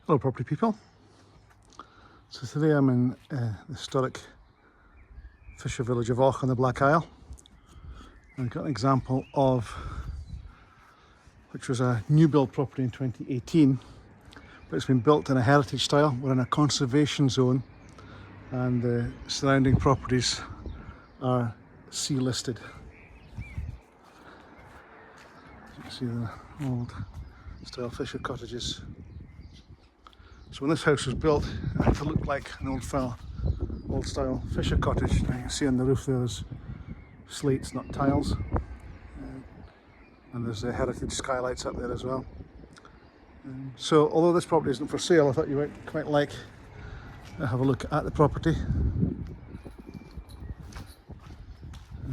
Hello property people. So today I'm in the historic fisher village of Avoch on the Black Isle, and I've got an example of which was a new build property in 2018, but it's been built in a heritage style. We're in a conservation zone and the surrounding properties are sea listed. You can see the old style fisher cottages. So when this house was built, it had to look like an old style fisher cottage. Now you can see on the roof there's slates, not tiles, and there's heritage skylights up there as well. So although this property isn't for sale, I thought you might quite like to have a look at the property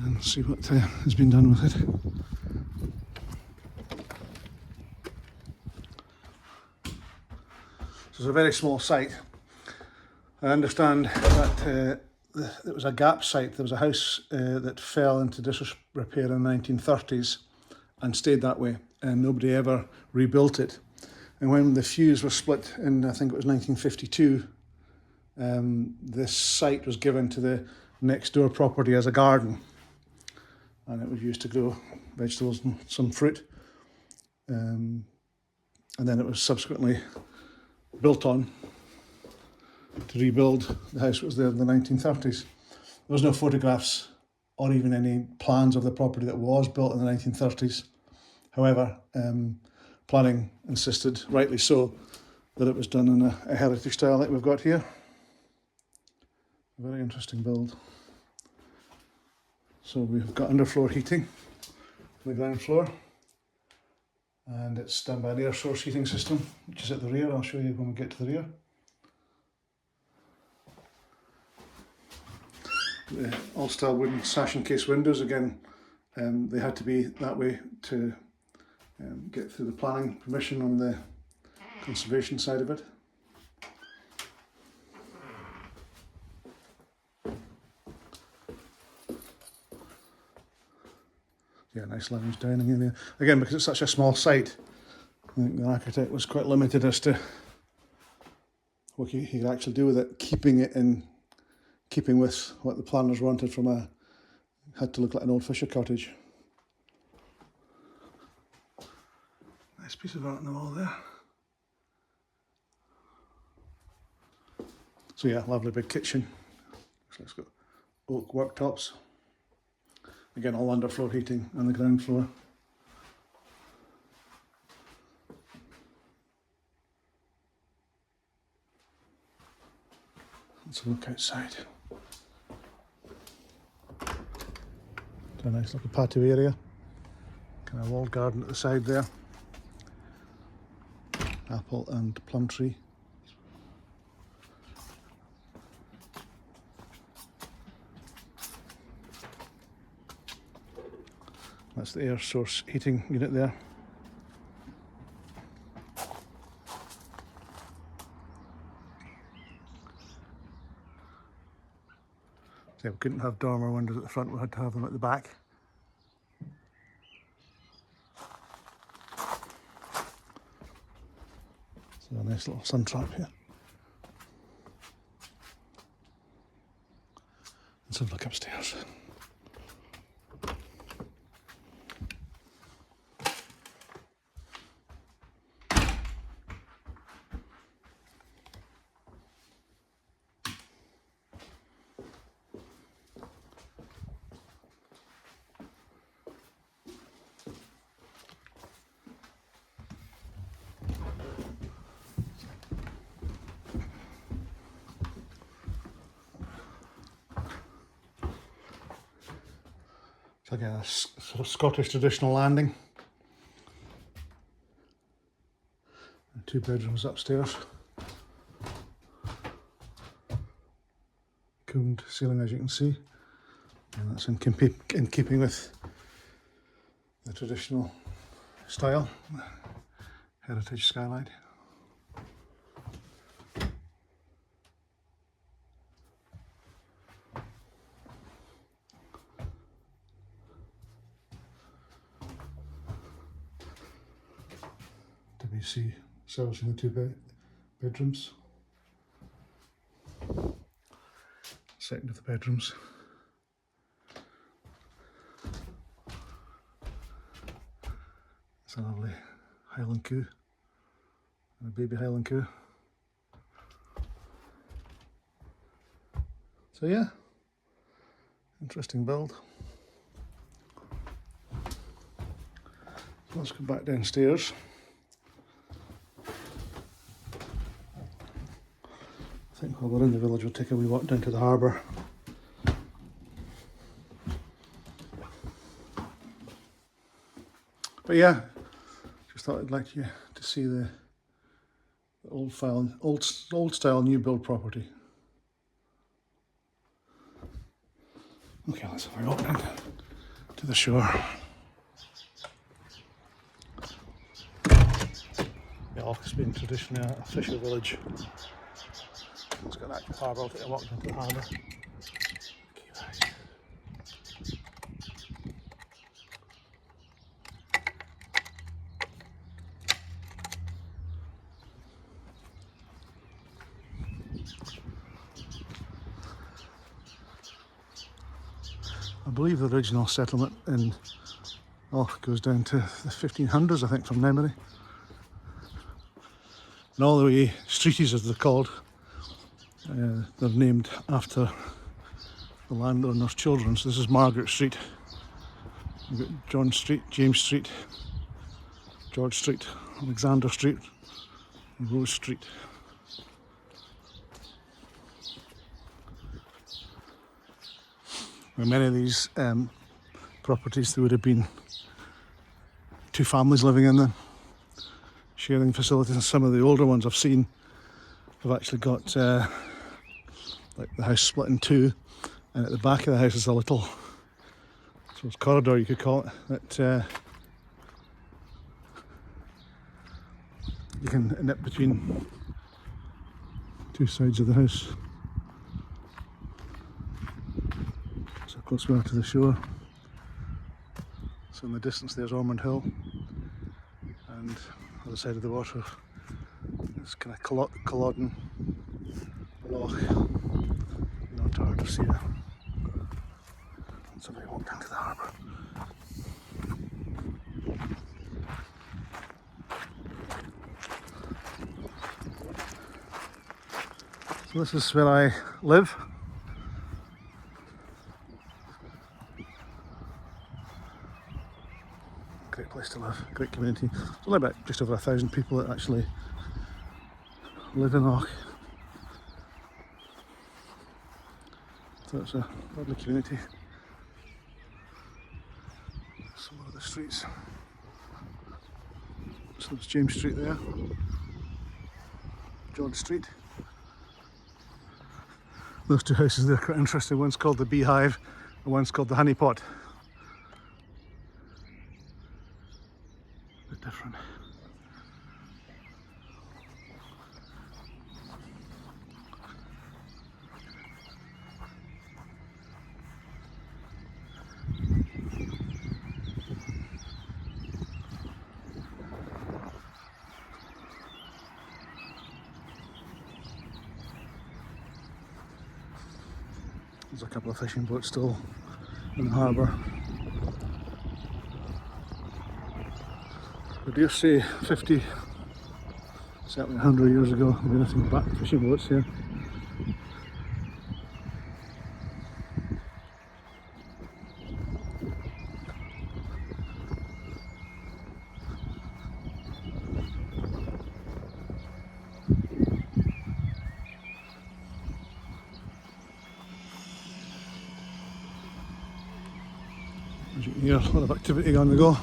and see what has been done with it. So it's a very small site. I understand that it was a gap site. There was a house that fell into disrepair in the 1930s and stayed that way, and nobody ever rebuilt it. And when the fuse was split in, I think it was 1952, this site was given to the next door property as a garden, and it was used to grow vegetables and some fruit. And then it was subsequently built on to rebuild the house that was there in the 1930s. There was no photographs or even any plans of the property that was built in the 1930s. However, planning insisted, rightly so, that it was done in a heritage style like we've got here. A very interesting build. So we've got underfloor heating on the ground floor, and it's done by an air source heating system, which is at the rear. I'll show you when we get to the rear. The all-style wooden sash and case windows, again, they had to be that way to get through the planning permission on the conservation side of it. Yeah, nice lounge dining area. Again, because it's such a small site, I think the architect was quite limited as to what he could actually do with it, keeping it in keeping with what the planners wanted from had to look like an old fisher cottage. Nice piece of art on the wall there. So yeah, lovely big kitchen. So it's got oak worktops. Again, all underfloor heating on the ground floor. Let's have a look outside. A nice little patio area. Kind of walled garden at the side there. Apple and plum tree. That's the air source heating unit there. So we couldn't have dormer windows at the front, we had to have them at the back. So a nice little sun trap here. Let's have a look upstairs. It's like a sort of Scottish traditional landing. And 2 bedrooms upstairs. Combed ceiling, as you can see, and that's in keeping with the traditional style, heritage skylight. WC servicing the bedrooms. Second of the bedrooms. It's a lovely Highland coo, and a baby Highland coo. So yeah, interesting build. So let's go back downstairs. I think while we're in the village we'll take a wee walk down to the harbour. But yeah, just thought I'd like you to see the old style new build property. Okay, let's have a walk down to the shore. Yeah, Loch's been traditionally a fisher village. It's got an active harbour. I'll take a walk down to the harbour. I believe the original settlement in Loch goes down to the 1500s, I think, from memory. And all the way streeties, as they're called, they're named after the landowner's children. So this is Margaret Street. We've got John Street, James Street, George Street, Alexander Street, and Rose Street. In many of these properties there would have been two families living in them, sharing facilities, and some of the older ones I've seen have actually got like the house split in two, and at the back of the house is a little sort of corridor, you could call it, that you can nip between two sides of the house. So close we are to the shore. So in the distance there's Ormond Hill, and on the other side of the water it's kind of Culloden, Loch, not hard to see it. Let's have a walk down to the harbour. So this is where I live. Great place to live, great community. There's only about just over 1,000 people that actually live in Loch. So it's a lovely community. Some of the streets. So there's James Street there, George Street. Those two houses there are quite interesting. One's called the Beehive and one's called the Honey Pot. A bit different. There's a couple of fishing boats still in the harbour. I dare say 50, certainly 100 years ago, there'd be nothing but fishing boats here. As you can hear, a lot of activity on the go.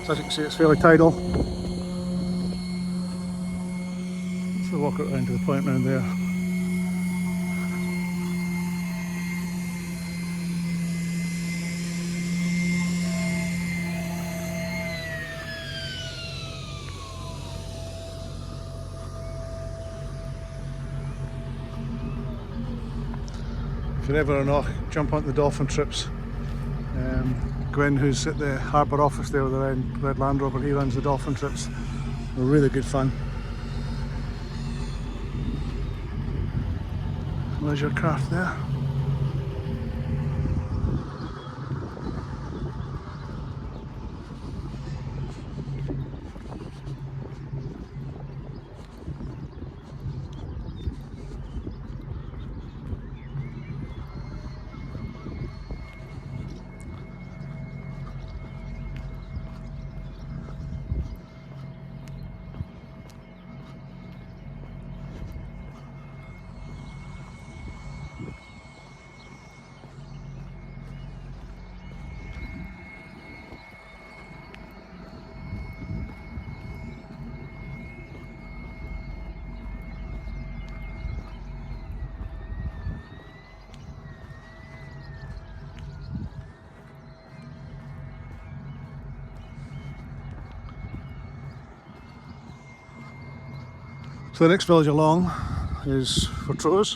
So as you can see, it's fairly tidal. to walk around to the point around there. If you're ever in Loch, jump onto the dolphin trips. Gwen, who's at the Harbour office there with the red Land Rover, he runs the dolphin trips. They're really good fun. Leisure craft there. So the next village along is Fortrose,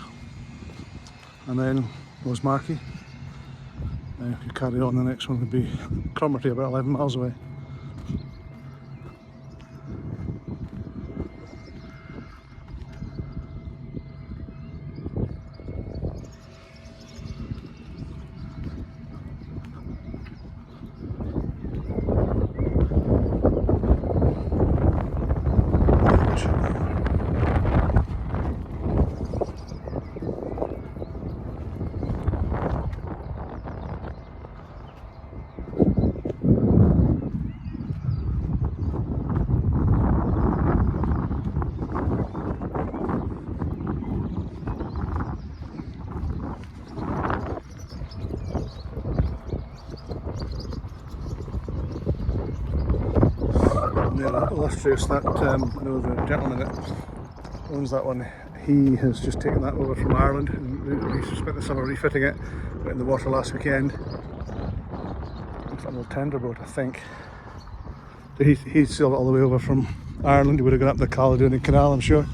and then Rosemarkie. If you carry on, the next one would be Cromarty, about 11 miles away. Illustrious, that I know the gentleman that owns that one, he has just taken that over from Ireland and he spent the summer refitting it. Went in the water last weekend. It's an old tender boat, I think. So he sailed it all the way over from Ireland. He would have gone up the Culloden Canal, I'm sure.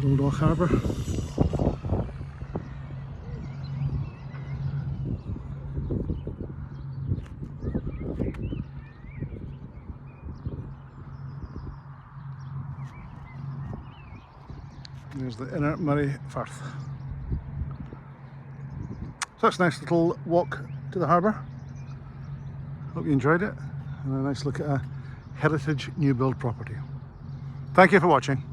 Old Loch Harbour. There's the inner Moray Firth. So that's a nice little walk to the harbour. Hope you enjoyed it, and a nice look at a heritage new build property. Thank you for watching.